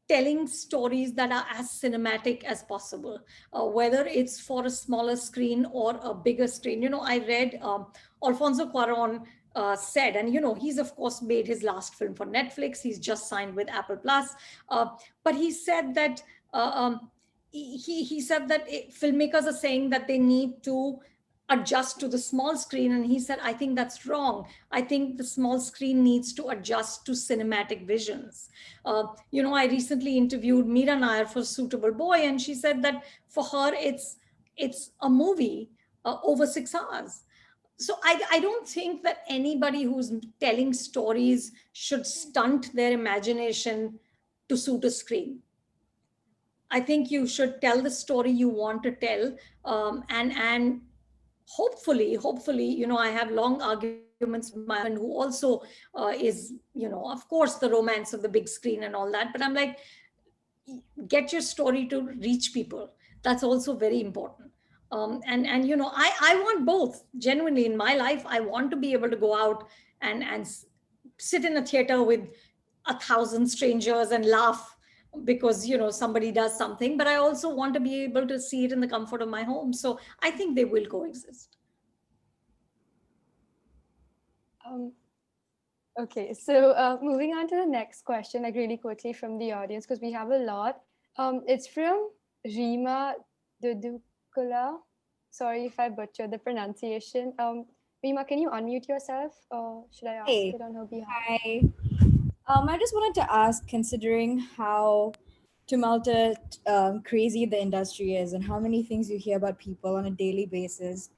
telling stories that are as cinematic as possible, whether it's for a smaller screen or a bigger screen. I read Alfonso Cuarón said, and he's of course made his last film for Netflix. He's just signed with Apple Plus, but he said that he said that filmmakers are saying that they need to adjust to the small screen, and he said, I think that's wrong. I think the small screen needs to adjust to cinematic visions. I recently interviewed Meera Nair for Suitable Boy, and she said that for her it's a movie over 6 hours. So I don't think that anybody who's telling stories should stunt their imagination to suit a screen. I think you should tell the story you want to tell, and hopefully, I have long arguments with my husband, who also is, of course, the romance of the big screen and all that. But I'm like, get your story to reach people. That's also very important. And I want both. Genuinely, in my life, I want to be able to go out and sit in a theater with 1,000 strangers and laugh because somebody does something, but I also want to be able to see it in the comfort of my home. So I think they will coexist. Okay, so moving on to the next question, really quickly from the audience, because we have a lot. It's from Rima Dudukula. Sorry if I butchered the pronunciation. Rima, can you unmute yourself, or should I ask Hey, it on her behalf? hi. I just wanted to ask, considering how tumultuous, crazy the industry is, and how many things you hear about people on a daily basis,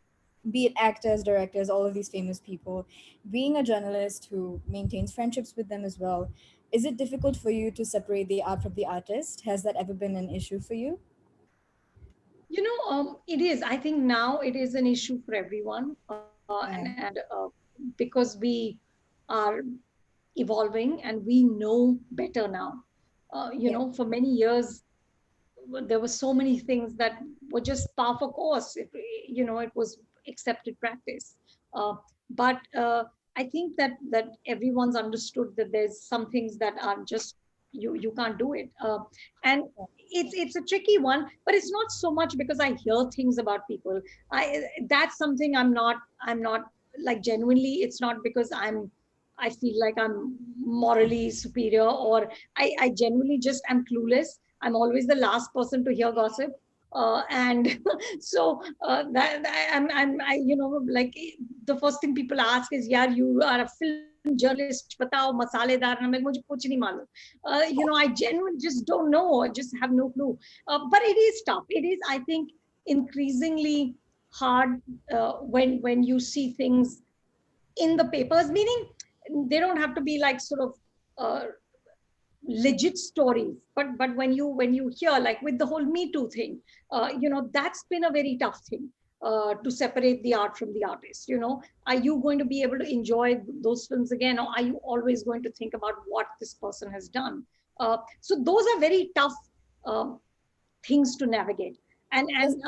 be it actors, directors, all of these famous people, being a journalist who maintains friendships with them as well, is it difficult for you to separate the art from the artist? Has that ever been an issue for you? It is. I think now it is an issue for everyone, Yeah. and because we are evolving and we know better now. Yeah. For many years there were so many things that were just par for course. It was accepted practice. Uh, but I think that everyone's understood that there's some things that are just you can't do it. And it's a tricky one, but it's not so much because I hear things about people. I That's something I'm not like genuinely. It's not because I feel like I'm morally superior, or I genuinely just am clueless. I'm always the last person to hear gossip. And like the first thing people ask is, "Yeah, you are a film journalist. Batao, masaledar." And I'm like, "Mujhe kuch nahi malum." I genuinely just don't know. I just have no clue. But it is tough. It is, I think, increasingly hard when you see things in the papers. Meaning, they don't have to be like sort of uh, legit stories, but when you hear, like with the whole Me Too thing, that's been a very tough thing, to separate the art from the artist. Are you going to be able to enjoy those films again, or are you always going to think about what this person has done? So those are very tough um, things to navigate, Does, and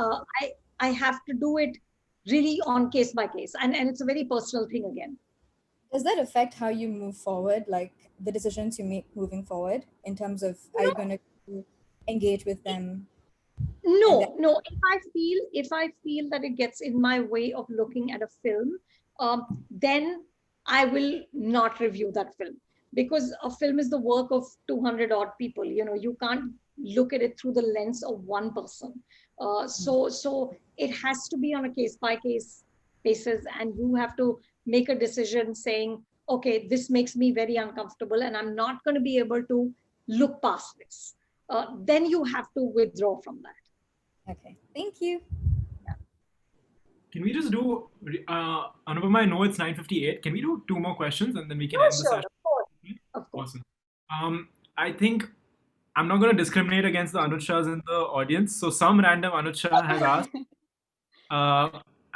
I have to do it really on case by case, and it's a very personal thing again. does that affect how you move forward, like the decisions you make moving forward, in terms of are you going to engage with them and then? No. If I feel that it gets in my way of looking at a film, then I will not review that film, because a film is the work of 200 odd people. You can't look at it through the lens of one person. So it has to be on a case by case basis, and you have to make a decision saying, okay, this makes me very uncomfortable, and I'm not going to be able to look past this. Then you have to withdraw from that. Okay, thank you. Can we just do, Anupama, I know it's 9:58. Can we do two more questions and then we can Oh, end the sure, session? of course, of course. Awesome. I think I'm not going to discriminate against the Anushas in the audience. So some random Anusha has asked,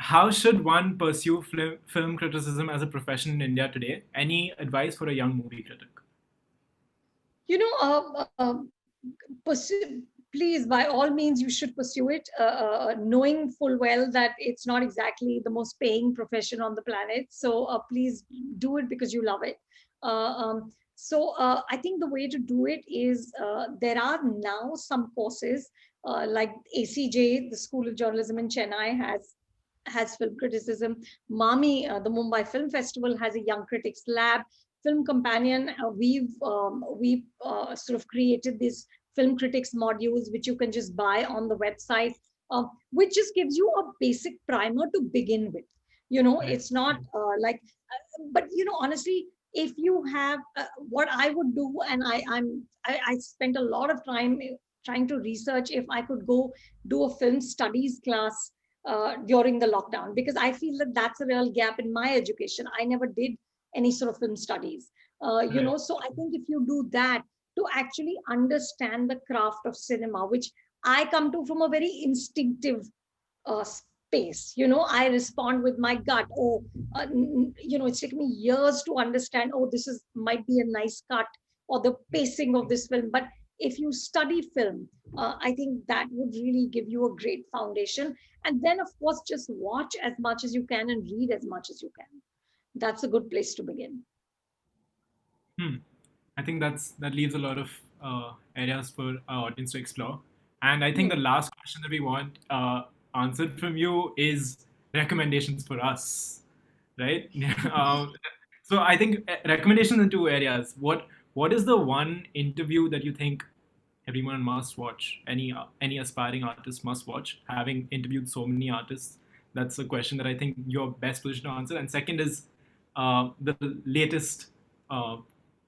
how should one pursue film criticism as a profession in India today? Any advice for a young movie critic? You know, please, by all means, you should pursue it, knowing full well that it's not exactly the most paying profession on the planet. So please do it because you love it. So I think the way to do it is, there are now some courses, like ACJ, the School of Journalism in Chennai, has film criticism. MAMI, the Mumbai Film Festival, has a young critics lab. Film Companion, we've sort of created these film critics modules, which you can just buy on the website, which just gives you a basic primer to begin with. Right. It's not but honestly, if you have, what I would do, and I spent a lot of time trying to research if I could go do a film studies class during the lockdown, because I feel that that's a real gap in my education. I never did any sort of film studies. Right. So I think if you do that, to actually understand the craft of cinema, which I come to from a very instinctive space. I respond with my gut. Oh, it's taken me years to understand, oh, this is might be a nice cut, or the pacing of this film. But if you study film, I think that would really give you a great foundation. And then, of course, just watch as much as you can and read as much as you can. That's a good place to begin. I think that leaves a lot of areas for our audience to explore. And I think Hmm. the last question that we want answered from you is recommendations for us, right? So I think recommendations in two areas. What is the one interview that you think everyone must watch. Any aspiring artist must watch. Having interviewed so many artists, that's a question that I think you're best positioned to answer. And second is the latest uh,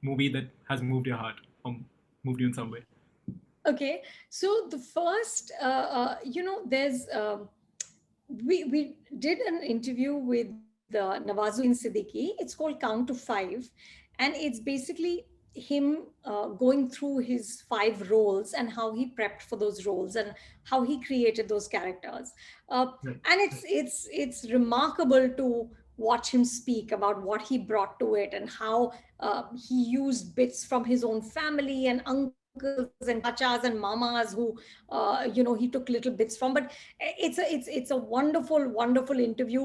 movie that has moved your heart or moved you in some way. Okay, so the first, there's we did an interview with Nawazuddin Siddiqui. It's called Count to Five, and it's basically him going through his five roles and how he prepped for those roles and how he created those characters. Right. And it's remarkable to watch him speak about what he brought to it and how he used bits from his own family and uncles and chachas and mamas who he took little bits from. But it's a wonderful interview,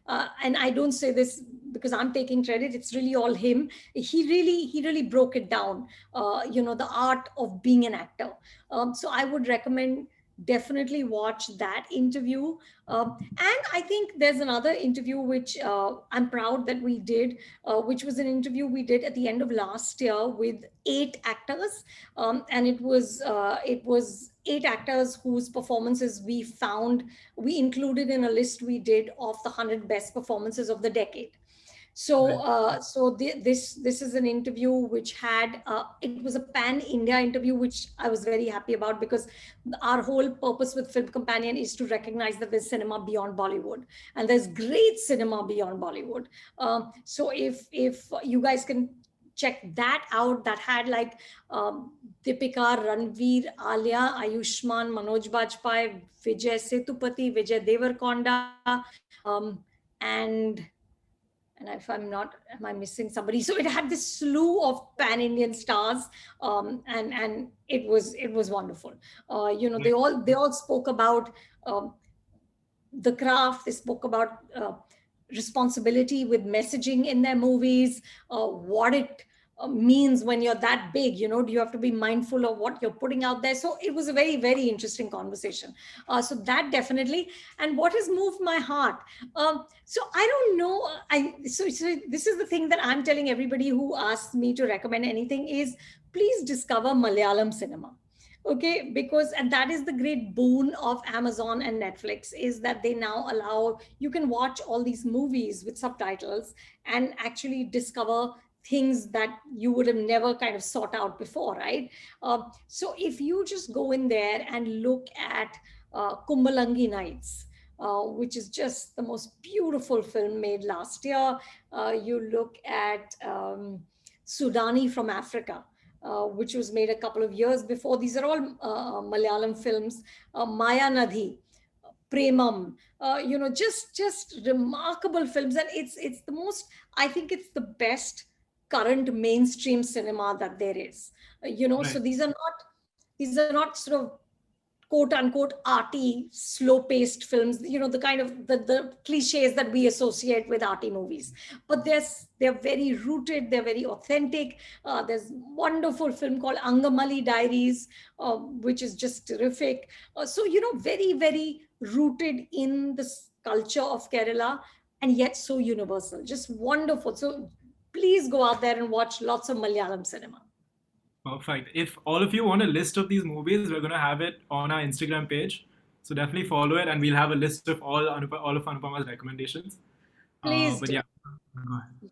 and I don't say this because I'm taking credit. It's really all him. He really broke it down, the art of being an actor. So I would recommend, definitely watch that interview. And I think there's another interview which I'm proud that we did, which was an interview we did at the end of last year with 8 actors. And it was 8 actors whose performances we included in a list we did of the 100 best performances of the decade. So, this is an interview which had it was a pan India interview, which I was very happy about, because our whole purpose with Film Companion is to recognize that there's cinema beyond Bollywood, and there's great cinema beyond Bollywood. So if you guys can check that out, that had like Deepika, Ranveer, Alia, Ayushman, Manoj Bajpayee, Vijay Setupati, Vijay Devarkonda, and if I'm not, am I missing somebody? So it had this slew of pan-Indian stars, and it was wonderful. They all spoke about the craft. They spoke about responsibility with messaging in their movies, what it means when you're that big. Do you have to be mindful of what you're putting out there? So it was a very, very interesting conversation. So that definitely. And what has moved my heart? So I don't know. So this is the thing that I'm telling everybody who asks me to recommend anything is, please discover Malayalam cinema. Okay, because and that is the great boon of Amazon and Netflix, is that they now allow you can watch all these movies with subtitles and actually discover things that you would have never kind of sought out before, right? So if you just go in there and look at Kumbalangi Nights, which is just the most beautiful film made last year. You look at Sudani from Africa, which was made a couple of years before. These are all Malayalam films. Maya Nadhi, Premam, just remarkable films, and it's the most. I think it's the best current mainstream cinema that there is. So Right. these are not sort of quote unquote arty, slow paced films, the kind of the cliches that we associate with arty movies. But they're very rooted, they're very authentic. There's wonderful film called Angamali Diaries, which is just terrific. So, very, very rooted in this culture of Kerala, and yet so universal, just wonderful. So please go out there and watch lots of Malayalam cinema. Perfect. If all of you want a list of these movies, we're going to have it on our Instagram page. So definitely follow it, and we'll have a list of all of Anupama's recommendations. Please But do. yeah, go ahead.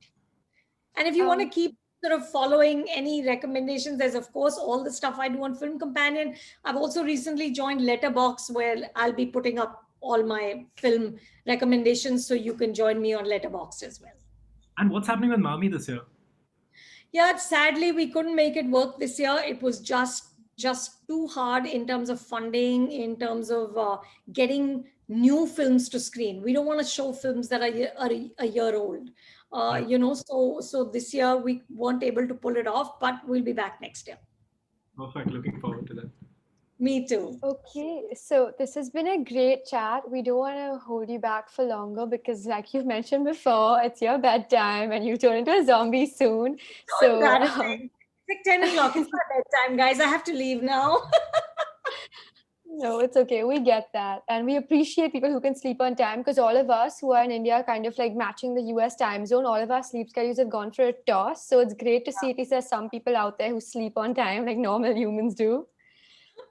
And if you want to keep sort of following any recommendations, there's of course all the stuff I do on Film Companion. I've also recently joined Letterbox, where I'll be putting up all my film recommendations, so you can join me on Letterbox as well. And what's happening with MAMI this year? Yeah, sadly we couldn't make it work this year. It was just too hard in terms of funding, in terms of getting new films to screen. We don't want to show films that are a year old. So this year we weren't able to pull it off, but we'll be back next year. Perfect. Looking forward to that. Me too. Okay, so this has been a great chat. We don't want to hold you back for longer because, like you've mentioned before, it's your bedtime and you turn into a zombie soon. So, It's like 10 o'clock. It's my bedtime, guys. I have to leave now. no, it's okay. We get that. And we appreciate people who can sleep on time, because all of us who are in India, kind of like matching the US time zone, all of our sleep schedules have gone for a toss. So it's great to see at least there's some people out there who sleep on time like normal humans do.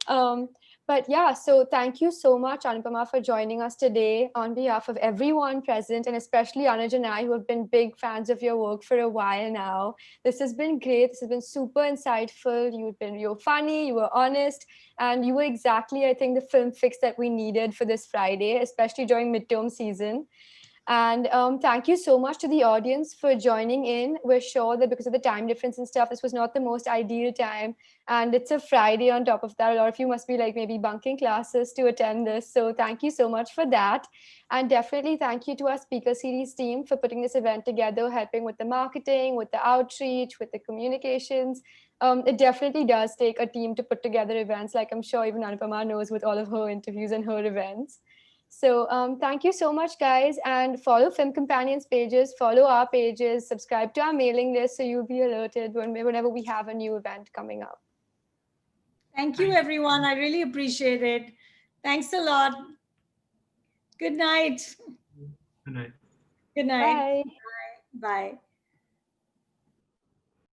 But yeah, so thank you so much, Anupama, for joining us today on behalf of everyone present, and especially Anuj and I, who have been big fans of your work for a while now. This has been great. This has been super insightful. You're funny, you were honest, and you were exactly, I think, the film fix that we needed for this Friday, especially during midterm season. And thank you so much to the audience for joining in. We're sure that because of the time difference and stuff, this was not the most ideal time. And it's a Friday on top of that. A lot of you must be like maybe bunking classes to attend this. So thank you so much for that. And definitely thank you to our speaker series team for putting this event together, helping with the marketing, with the outreach, with the communications. It definitely does take a team to put together events, like I'm sure even Anupama knows with all of her interviews and her events. So thank you so much, guys. And follow Film Companions pages, follow our pages, subscribe to our mailing list so you'll be alerted whenever we have a new event coming up. Thank you, everyone. I really appreciate it. Thanks a lot. Good night. Good night. Good night. Bye. Bye.